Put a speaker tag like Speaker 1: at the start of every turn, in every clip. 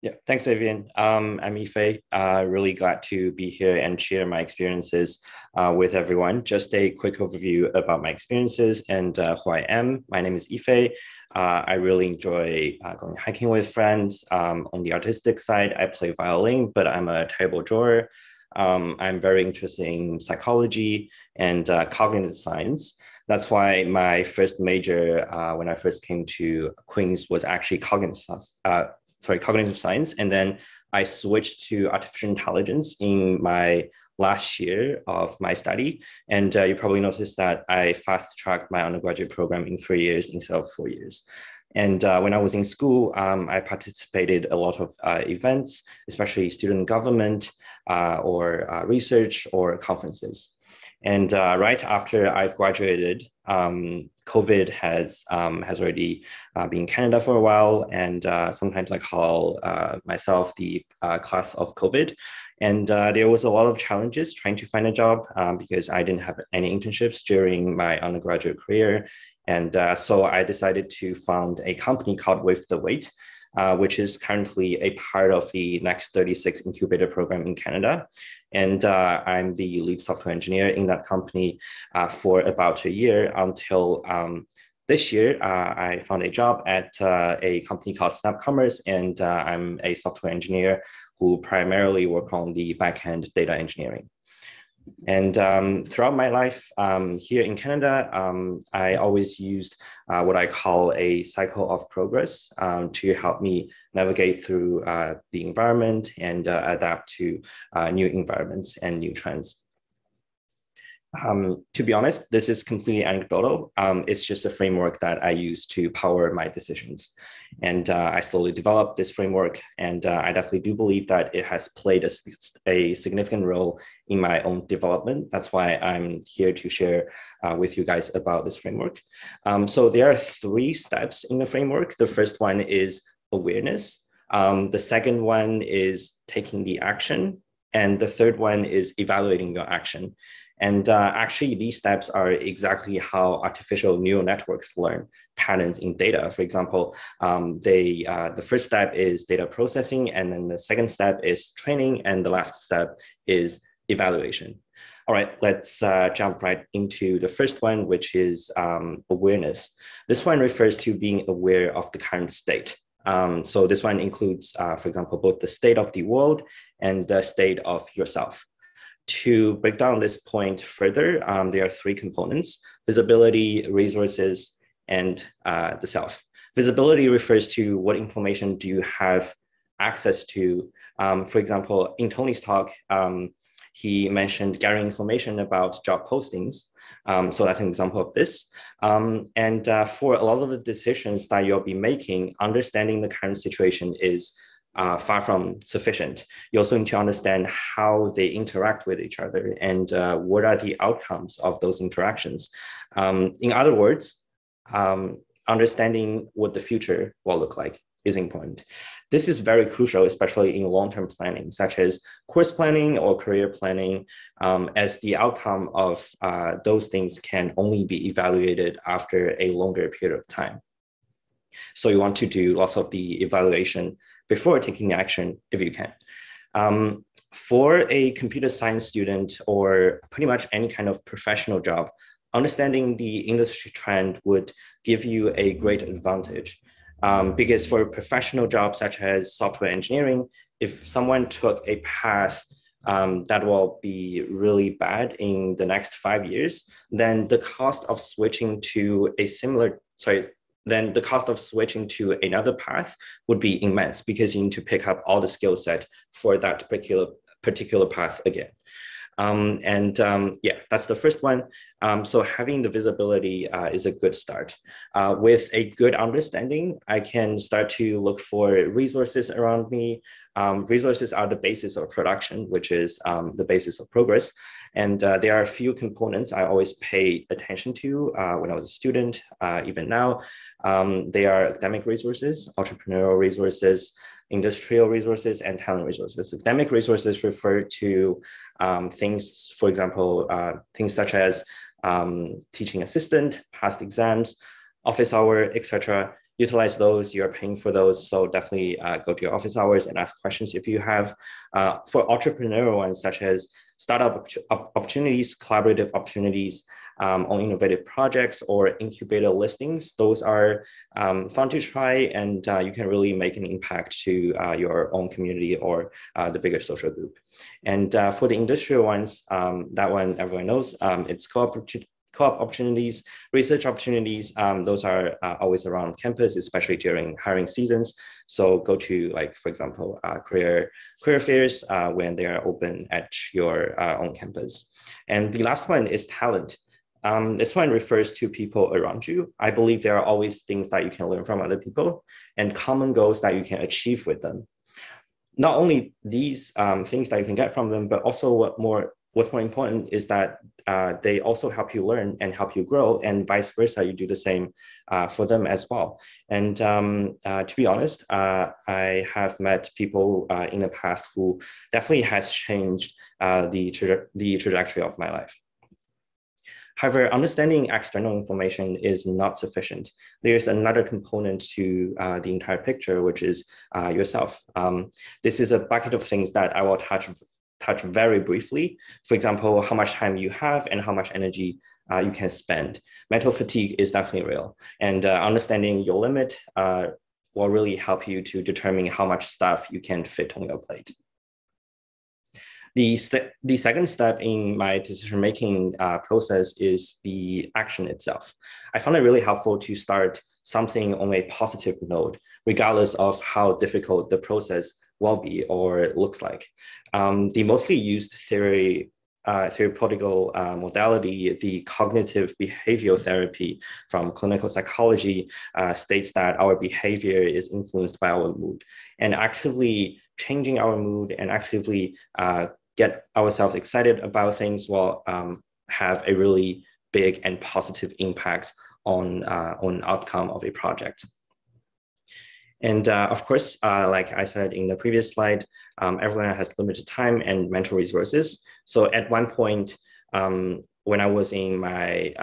Speaker 1: Yeah, thanks, Avian. I'm Ife. Really glad to be here and share my experiences with everyone. Just a quick overview about my experiences and who I am. My name is Ife. I really enjoy going hiking with friends. On the artistic side, I play violin, but I'm a terrible drawer. I'm very interested in psychology and cognitive science. That's why my first major when I first came to Queens was actually cognitive science. And then I switched to artificial intelligence in my last year of my study. And you probably noticed that I fast tracked my undergraduate program in 3 years instead of 4 years. And when I was in school, I participated a lot of events, especially student government or research or conferences. And right after I've graduated, COVID has already been in Canada for a while, and sometimes I call myself the class of COVID. And there was a lot of challenges trying to find a job because I didn't have any internships during my undergraduate career. And so I decided to found a company called With the Weight, which is currently a part of the Next 36 incubator program in Canada. And I'm the lead software engineer in that company for about a year until this year. I found a job at a company called Snap Commerce, and I'm a software engineer who primarily work on the backend data engineering. And throughout my life here in Canada, I always used what I call a cycle of progress to help me navigate through the environment and adapt to new environments and new trends. To be honest, this is completely anecdotal. It's just a framework that I use to power my decisions. And I slowly developed this framework. And I definitely do believe that it has played a significant role in my own development. That's why I'm here to share with you guys about this framework. So there are 3 steps in the framework. The first one is awareness. The second one is taking the action. And the third one is evaluating your action. And actually, these steps are exactly how artificial neural networks learn patterns in data. For example, the first step is data processing, and then the second step is training, and the last step is evaluation. All right, let's jump right into the first one, which is awareness. This one refers to being aware of the current state. So this one includes, for example, both the state of the world and the state of yourself. To break down this point further, there are 3 components: visibility, resources, and the self. Visibility refers to what information do you have access to. For example, in Tony's talk, he mentioned gathering information about job postings. So that's an example of this. And for a lot of the decisions that you'll be making, understanding the current situation is far from sufficient. You also need to understand how they interact with each other and what are the outcomes of those interactions. In other words, understanding what the future will look like is important. This is very crucial, especially in long-term planning, such as course planning or career planning, as the outcome of those things can only be evaluated after a longer period of time. So you want to do lots of the evaluation before taking action if you can. For a computer science student or pretty much any kind of professional job, understanding the industry trend would give you a great advantage. Because for a professional job such as software engineering, if someone took a path that will be really bad in the next 5 years, then the cost of switching to another path would be immense because you need to pick up all the skill set for that particular path again. Yeah, that's the first one. So having the visibility is a good start. With a good understanding, I can start to look for resources around me. Resources are the basis of production, which is the basis of progress. And there are a few components I always pay attention to when I was a student, even now. They are academic resources, entrepreneurial resources, industrial resources, and talent resources. Academic resources refer to things, for example, things such as teaching assistant, past exams, office hour, etc. utilize those. You're paying for those. So definitely go to your office hours and ask questions if you have. For entrepreneurial ones, such as startup opportunities, collaborative opportunities, on innovative projects or incubator listings, those are fun to try, and you can really make an impact to your own community or the bigger social group. And for the industrial ones, that one everyone knows, it's co-op opportunities, research opportunities. Those are always around campus, especially during hiring seasons. So go to, like, for example, career fairs when they are open at your own campus. And the last one is talent. This one refers to people around you. I believe there are always things that you can learn from other people and common goals that you can achieve with them. Not only these things that you can get from them, but also what's more important is that they also help you learn and help you grow, and vice versa. You do the same for them as well. And to be honest, I have met people in the past who definitely has changed the trajectory of my life. However, understanding external information is not sufficient. There's another component to the entire picture, which is yourself. This is a bucket of things that I will touch very briefly. For example, how much time you have and how much energy you can spend. Mental fatigue is definitely real, and understanding your limit will really help you to determine how much stuff you can fit on your plate. The second step in my decision-making process is the action itself. I found it really helpful to start something on a positive note, regardless of how difficult the process will be or looks like. The mostly used theoretical modality, the cognitive behavioral therapy from clinical psychology, states that our behavior is influenced by our mood, and actively changing our mood and actively get ourselves excited about things will have a really big and positive impact on outcome of a project. And of course, like I said in the previous slide, everyone has limited time and mental resources. So at one point, when I was in my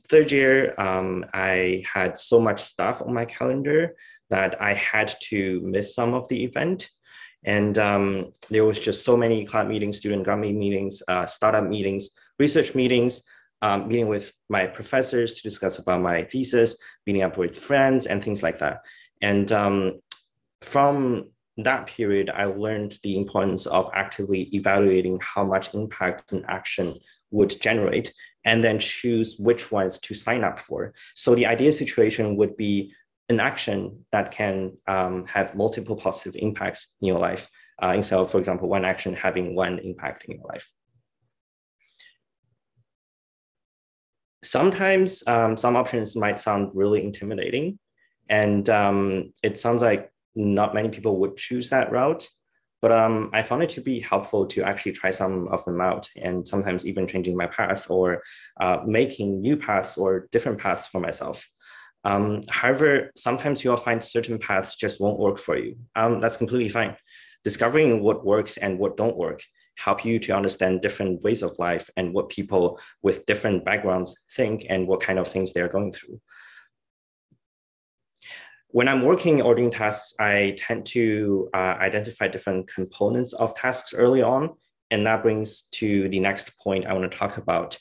Speaker 1: third year, I had so much stuff on my calendar that I had to miss some of the event. And there was just so many club meetings, student government meetings, startup meetings, research meetings, meeting with my professors to discuss about my thesis, meeting up with friends and things like that. And from that period, I learned the importance of actively evaluating how much impact an action would generate, and then choose which ones to sign up for. So the ideal situation would be an action that can have multiple positive impacts in your life, instead of, for example, one action having one impact in your life. Sometimes some options might sound really intimidating, and it sounds like not many people would choose that route, but I found it to be helpful to actually try some of them out, and sometimes even changing my path or making new paths or different paths for myself. However, sometimes you'll find certain paths just won't work for you. That's completely fine. Discovering what works and what don't work help you to understand different ways of life and what people with different backgrounds think and what kind of things they're going through. When I'm working or doing tasks, I tend to identify different components of tasks early on. And that brings to the next point I want to talk about,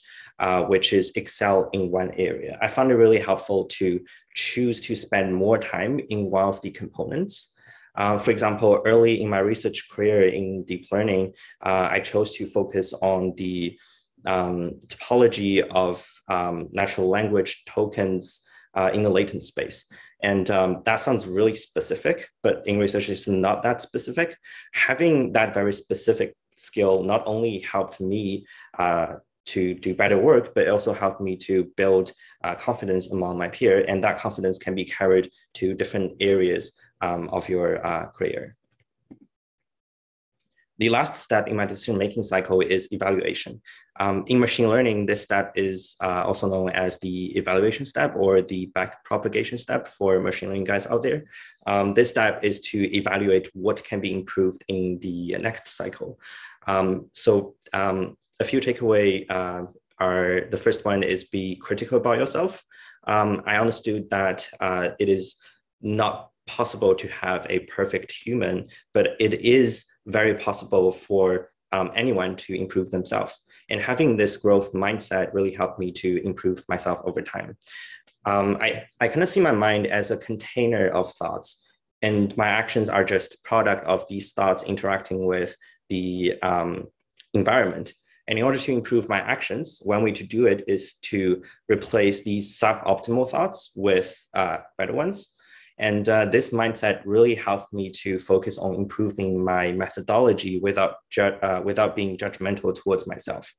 Speaker 1: which is excel in one area. I found it really helpful to choose to spend more time in one of the components. For example, early in my research career in deep learning, I chose to focus on the topology of natural language tokens in the latent space. And that sounds really specific, but in research, it's not that specific. Having that very specific skill not only helped me to do better work, but it also helped me to build confidence among my peers, and that confidence can be carried to different areas of your career. The last step in my decision-making cycle is evaluation. In machine learning, this step is also known as the evaluation step or the backpropagation step for machine learning guys out there. This step is to evaluate what can be improved in the next cycle. A few takeaways are, the first one is be critical about yourself. I understood that it is not possible to have a perfect human, but it is very possible for anyone to improve themselves. And having this growth mindset really helped me to improve myself over time. I kind of see my mind as a container of thoughts, and my actions are just product of these thoughts interacting with the environment. And in order to improve my actions, one way to do it is to replace these suboptimal thoughts with better ones. And this mindset really helped me to focus on improving my methodology without being judgmental towards myself.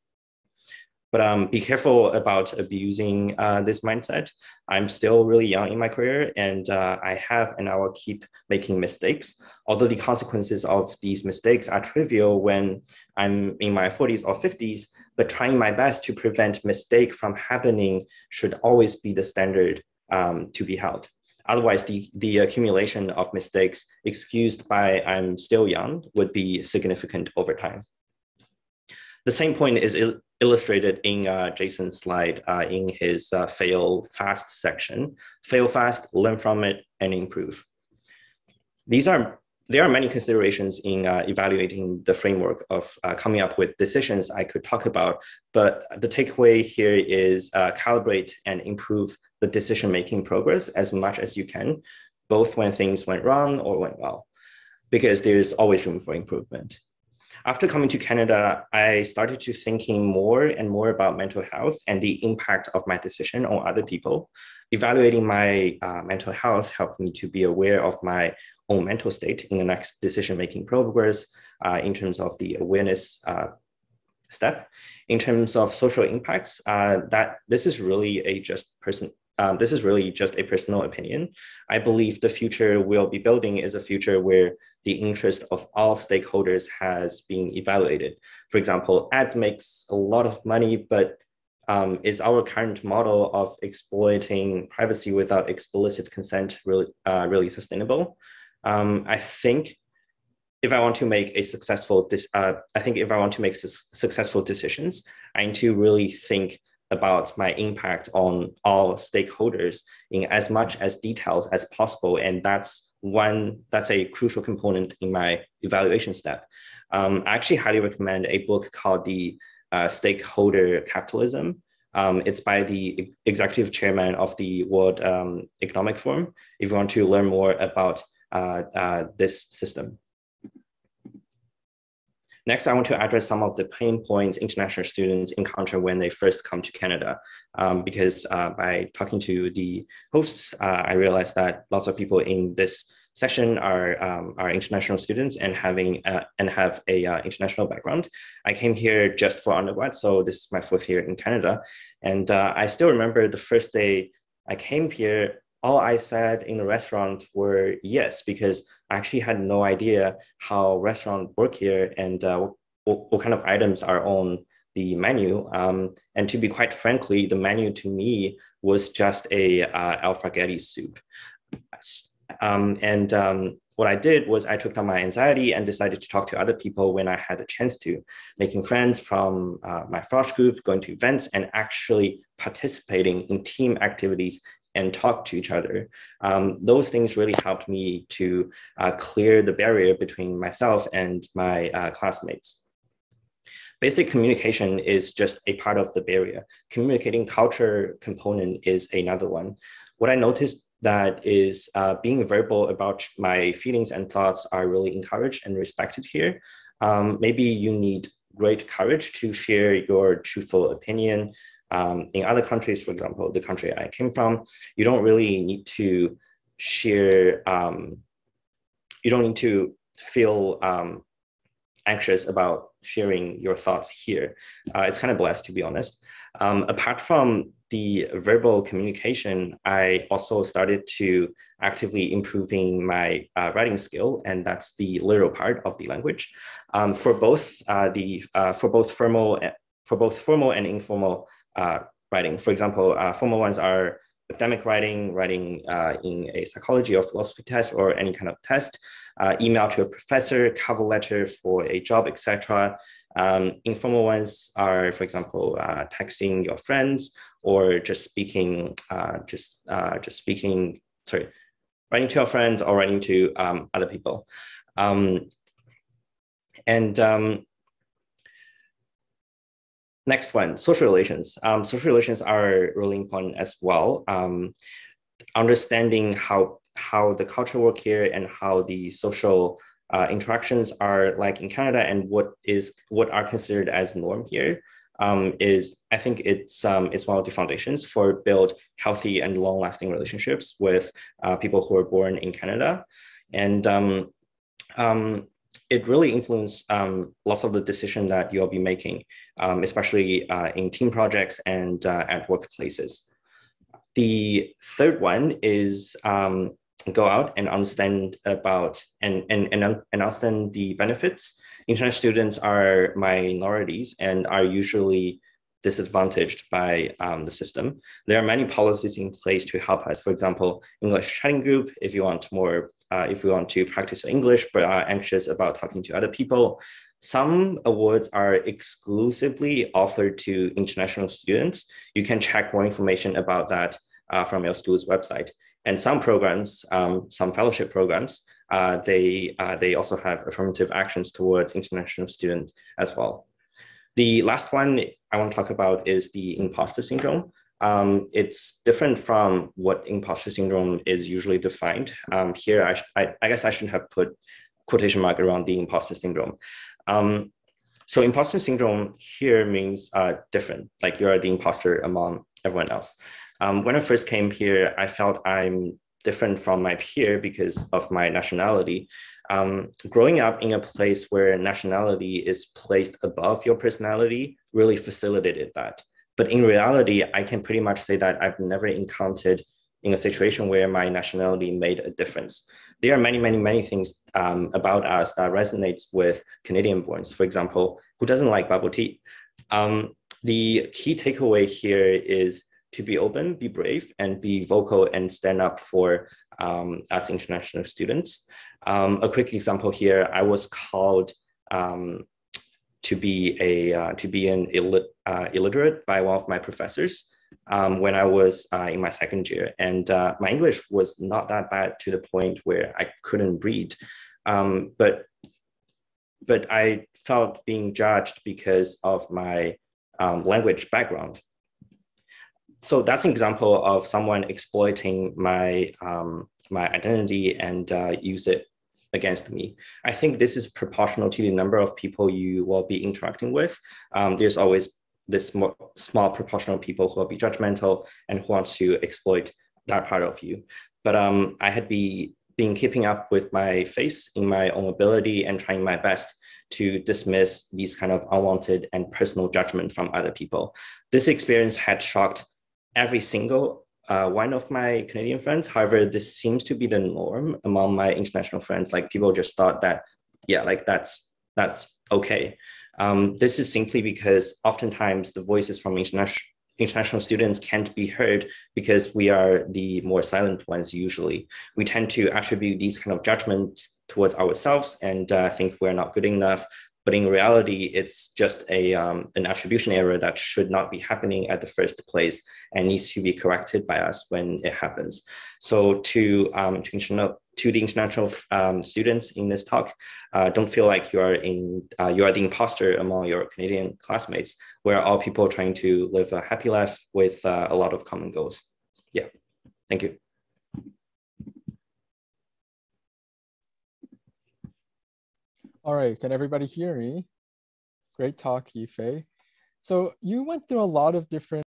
Speaker 1: But be careful about abusing this mindset. I'm still really young in my career, and I have and I will keep making mistakes. Although the consequences of these mistakes are trivial when I'm in my 40s or 50s, but trying my best to prevent mistake from happening should always be the standard to be held. Otherwise, the accumulation of mistakes excused by I'm still young would be significant over time. The same point is illustrated in Jason's slide in his fail fast section. Fail fast, learn from it, and improve. There are many considerations in evaluating the framework of coming up with decisions I could talk about, but the takeaway here is calibrate and improve the decision-making progress as much as you can, both when things went wrong or went well, because there's always room for improvement. After coming to Canada, I started to thinking more and more about mental health and the impact of my decision on other people. Evaluating my mental health helped me to be aware of my own mental state in the next decision-making progress in terms of the awareness step. In terms of social impacts, this is really just a personal opinion. I believe the future we'll be building is a future where the interest of all stakeholders has been evaluated. For example, ads makes a lot of money, but is our current model of exploiting privacy without explicit consent really sustainable? I think if I want to make successful decisions, I need to really think about my impact on all stakeholders in as much as details as possible. And that's a crucial component in my evaluation step. I actually highly recommend a book called The Stakeholder Capitalism. It's by the executive chairman of the World Economic Forum, if you want to learn more about this system. Next, I want to address some of the pain points international students encounter when they first come to Canada, because by talking to the hosts, I realized that lots of people in this session are international students and have a international background. I came here just for undergrad, so this is my 4th year in Canada, and I still remember the first day I came here. All I said in the restaurant were yes, because I actually had no idea how restaurants work here and what kind of items are on the menu. And to be quite frankly, the menu to me was just a alfragetti soup. What I did was I took down my anxiety and decided to talk to other people when I had a chance to, making friends from my Frosh group, going to events, and actually participating in team activities and talk to each other. Those things really helped me to clear the barrier between myself and my classmates. Basic communication is just a part of the barrier. Communicating culture component is another one. What I noticed that is being verbal about my feelings and thoughts are really encouraged and respected here. Maybe you need great courage to share your truthful opinion. In other countries, for example, the country I came from, you don't really need to share, you don't need to feel anxious about sharing your thoughts here. It's kind of blessed, to be honest. Apart from the verbal communication, I also started to actively improving my writing skill, and that's the literal part of the language. For both formal and informal writing. For example, formal ones are academic writing in a psychology or philosophy test or any kind of test, email to a professor, cover letter for a job, etc. Informal ones are, for example, texting your friends or just speaking writing to your friends or writing to other people. And next one, social relations. Social relations are really important as well. Understanding how the culture work here and how the social interactions are like in Canada and what are considered as norm here is, I think it's one of the foundations for build healthy and long-lasting relationships with people who are born in Canada. And it really influences lots of the decision that you'll be making, especially in team projects and at workplaces. The third one is go out and understand about and understand the benefits. International students are minorities and are usually disadvantaged by the system. There are many policies in place to help us. For example, English chatting group, if you want more, if you want to practice English but are anxious about talking to other people. Some awards are exclusively offered to international students. You can check more information about that from your school's website. And some programs, some fellowship programs, they also have affirmative actions towards international students as well. The last one I want to talk about is the imposter syndrome. It's different from what imposter syndrome is usually defined. Here, I guess I shouldn't have put quotation mark around the imposter syndrome. So imposter syndrome here means different, like you're the imposter among everyone else. When I first came here, I felt I'm different from my peer because of my nationality. Growing up in a place where nationality is placed above your personality really facilitated that. But in reality, I can pretty much say that I've never encountered in a situation where my nationality made a difference. There are many things about us that resonates with Canadian-borns. For example, who doesn't like bubble tea? The key takeaway here is to be open, be brave, and be vocal and stand up for us international students. A quick example here, I was called to be an illiterate by one of my professors when I was in my second year. And my English was not that bad to the point where I couldn't read. But I felt being judged because of my language background. So that's an example of someone exploiting my my identity and use it against me. I think this is proportional to the number of people you will be interacting with. There's always this small proportion of people who will be judgmental and who want to exploit that part of you. But I had been keeping up with my faith in my own ability and trying my best to dismiss these kind of unwanted and personal judgment from other people. This experience had shocked every single one of my Canadian friends. However, this seems to be the norm among my international friends. Like people just thought that, yeah, like that's okay. This is simply because oftentimes the voices from international students can't be heard because we are the more silent ones usually. We tend to attribute these kind of judgments towards ourselves and think we're not good enough. But in reality, it's just an attribution error that should not be happening at the first place and needs to be corrected by us when it happens. So to the international students in this talk, don't feel like you are the imposter among your Canadian classmates. We're all people trying to live a happy life with a lot of common goals. Yeah, thank you.
Speaker 2: All right, can everybody hear me? Great talk, Yifei. So you went through a lot of different